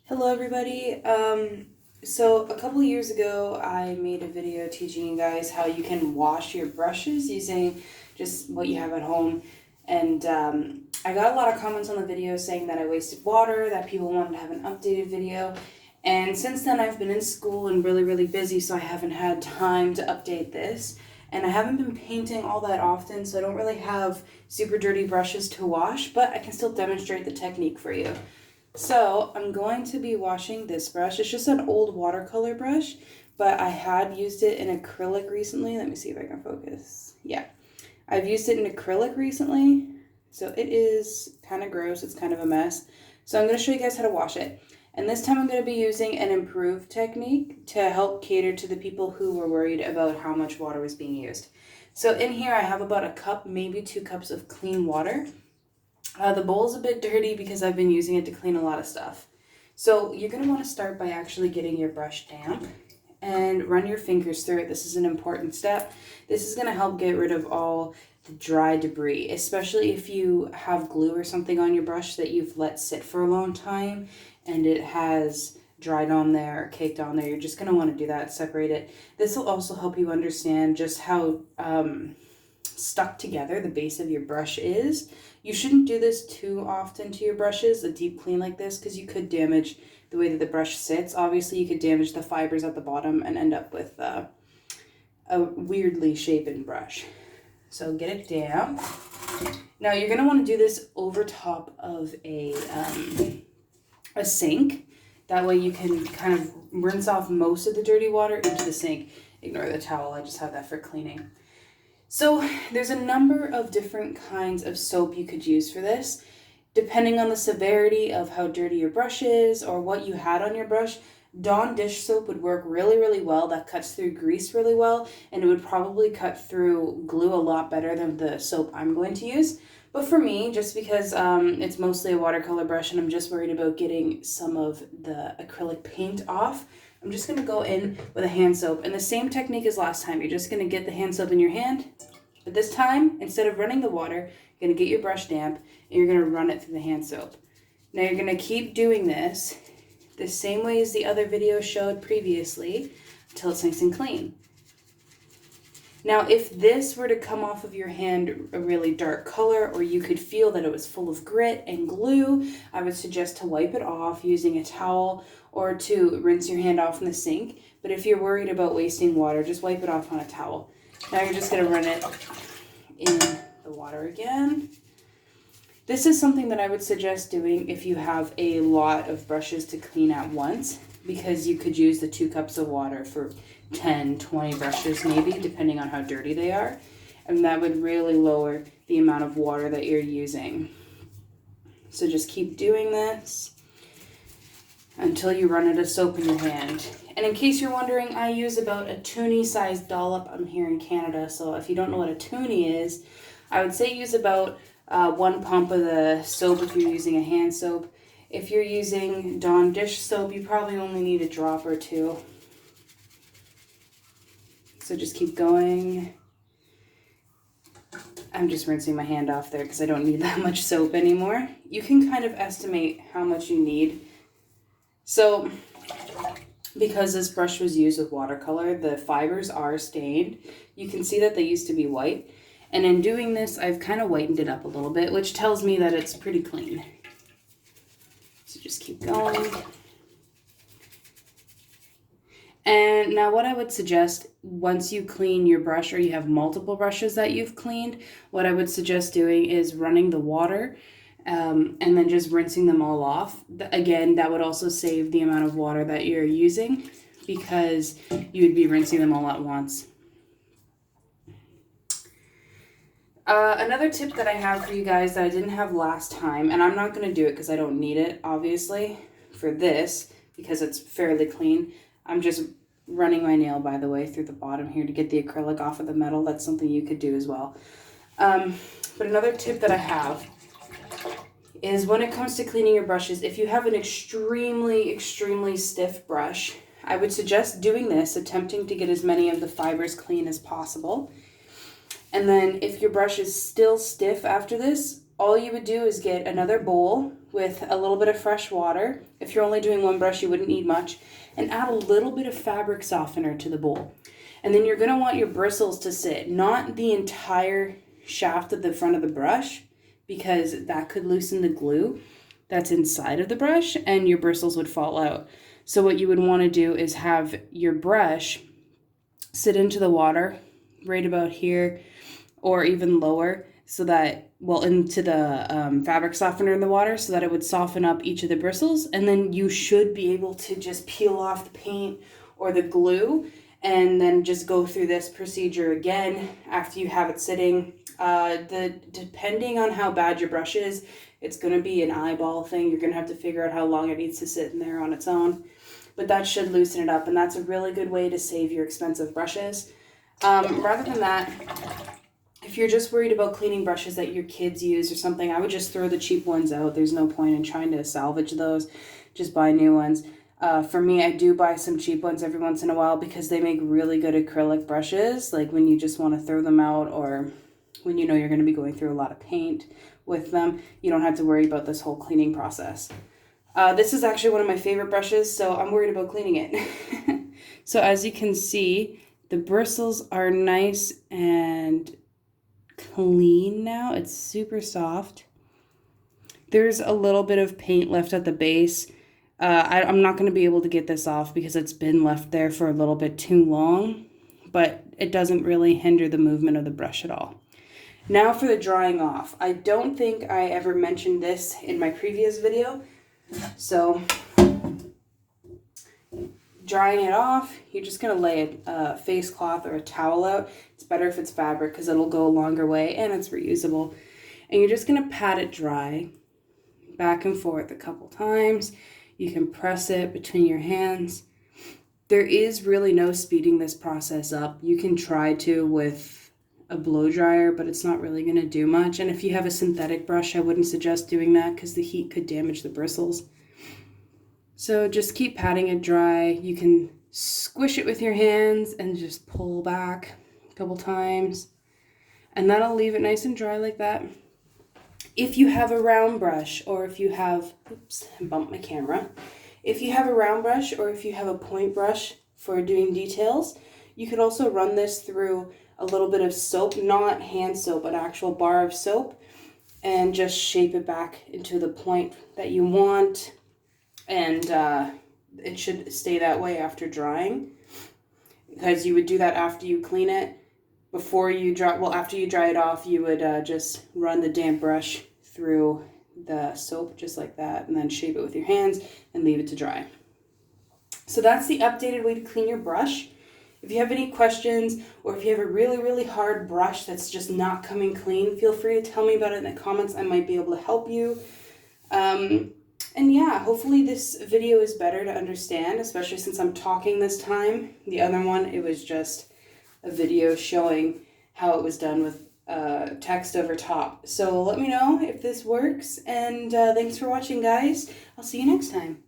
Hello everybody. So a couple years ago I made a video teaching you guys how you can wash your brushes using just what you have at home. And I got a lot of comments on the video saying that I wasted water, that people wanted to have an updated video. And since then I've been in school and really busy, so I haven't had time to update this. And I haven't been painting all that often, so I don't really have super dirty brushes to wash, but I can still demonstrate the technique for you. So I'm going to be washing this brush. It's just an old watercolor brush, but I had used it in acrylic recently. Let me see if I can focus. Yeah, I've used it in acrylic recently, so it is kind of gross. It's kind of a mess. So I'm going to show you guys how to wash it. And this time I'm going to be using an improved technique to help cater to the people who were worried about how much water was being used. So in here I have about a cup, maybe 2 cups of clean water. The bowl's a bit dirty because I've been using it to clean a lot of stuff. So you're going to want to start by actually getting your brush damp and run your fingers through it. This is an important step. This is going to help get rid of all the dry debris, especially if you have glue or something on your brush that you've let sit for a long time and it has dried on there or caked on there. You're just going to want to do that, separate it. This will also help you understand just how stuck together the base of your brush is. You shouldn't do this too often to your brushes, a deep clean like this, because you could damage the way that the brush sits. Obviously, you could damage the fibers at the bottom and end up with a weirdly shapen brush. So get it damp. Now you're going to want to do this over top of a sink. That way you can kind of rinse off most of the dirty water into the sink. Ignore the towel, I just have that for cleaning. So there's a number of different kinds of soap you could use for this. Depending on the severity of how dirty your brush is or what you had on your brush, Dawn dish soap would work really well. That cuts through grease really well, and it would probably cut through glue a lot better than the soap I'm going to use. But for me, just because it's mostly a watercolor brush and I'm just worried about getting some of the acrylic paint off, I'm just going to go in with a hand soap. And the same technique as last time. You're just going to get the hand soap in your hand. But this time, instead of running the water, you're going to get your brush damp and you're going to run it through the hand soap. Now you're going to keep doing this the same way as the other video showed previously until it's nice and clean. Now, if this were to come off of your hand a really dark color, or you could feel that it was full of grit and glue, I would suggest to wipe it off using a towel or to rinse your hand off in the sink. But if you're worried about wasting water, just wipe it off on a towel. Now you're just going to run it in the water again. This is something that I would suggest doing if you have a lot of brushes to clean at once, because you could use the 2 cups of water for 10, 20 brushes maybe, depending on how dirty they are. And that would really lower the amount of water that you're using. So just keep doing this until you run out of soap in your hand. And in case you're wondering, I use about a toonie sized dollop. I'm here in Canada, so if you don't know what a toonie is, I would say use about 1 pump of the soap if you're using a hand soap. If you're using Dawn dish soap, you probably only need a drop or 2. So just keep going. I'm just rinsing my hand off there because I don't need that much soap anymore. You can kind of estimate how much you need. So because this brush was used with watercolor, the fibers are stained. You can see that they used to be white. And in doing this, I've kind of whitened it up a little bit, which tells me that it's pretty clean. So just keep going. And now what I would suggest, once you clean your brush or you have multiple brushes that you've cleaned, what I would suggest doing is running the water and then just rinsing them all off. Again, that would also save the amount of water that you're using because you would be rinsing them all at once. Another tip that I have for you guys that I didn't have last time, and I'm not going to do it because I don't need it, obviously, for this, because it's fairly clean. I'm just running my nail, by the way, through the bottom here to get the acrylic off of the metal. That's something you could do as well. But another tip that I have is when it comes to cleaning your brushes, if you have an extremely stiff brush, I would suggest doing this, attempting to get as many of the fibers clean as possible. And then if your brush is still stiff after this, all you would do is get another bowl with a little bit of fresh water. If you're only doing one brush, you wouldn't need much. And add a little bit of fabric softener to the bowl. And then you're going to want your bristles to sit, not the entire shaft of the front of the brush, because that could loosen the glue that's inside of the brush and your bristles would fall out. So what you would want to do is have your brush sit into the water right about here or even lower, so that, well, into the fabric softener in the water, so that it would soften up each of the bristles. And then you should be able to just peel off the paint or the glue and then just go through this procedure again after you have it sitting. Depending on how bad your brush is, it's going to be an eyeball thing. You're going to have to figure out how long it needs to sit in there on its own. But that should loosen it up, and that's a really good way to save your expensive brushes. Rather than that, if you're just worried about cleaning brushes that your kids use or something, I would just throw the cheap ones out. There's no point in trying to salvage those. Just buy new ones. For me, I do buy some cheap ones every once in a while because they make really good acrylic brushes, like when you just want to throw them out or when you know you're going to be going through a lot of paint with them. You don't have to worry about this whole cleaning process. This is actually one of my favorite brushes, so I'm worried about cleaning it. So as you can see, the bristles are nice and clean now. It's super soft. There's a little bit of paint left at the base. I'm not going to be able to get this off because it's been left there for a little bit too long, but it doesn't really hinder the movement of the brush at all. Now for the drying off. I don't think I ever mentioned this in my previous video. So drying it off, you're just going to lay a face cloth or a towel out. It's better if it's fabric because it'll go a longer way and it's reusable. And you're just going to pat it dry back and forth a couple times. You can press it between your hands. There is really no speeding this process up. You can try to with a blow dryer, but it's not really going to do much. And if you have a synthetic brush, I wouldn't suggest doing that because the heat could damage the bristles. So just keep patting it dry. You can squish it with your hands and just pull back a couple times. And that'll leave it nice and dry like that. If you have a round brush, or if you have, oops, I bumped my camera. If you have a round brush or if you have a point brush for doing details, you could also run this through a little bit of soap, not hand soap, but actual bar of soap, and just shape it back into the point that you want. And it should stay that way after drying, because you would do that after you clean it. Before you dry, well, after you dry it off, you would just run the damp brush through the soap just like that, and then shape it with your hands and leave it to dry. So that's the updated way to clean your brush. If you have any questions, or if you have a really, really hard brush that's just not coming clean, feel free to tell me about it in the comments. I might be able to help you. And yeah, hopefully this video is better to understand, especially since I'm talking this time. The other one, it was just a video showing how it was done with text over top. So let me know if this works, and thanks for watching, guys. I'll see you next time.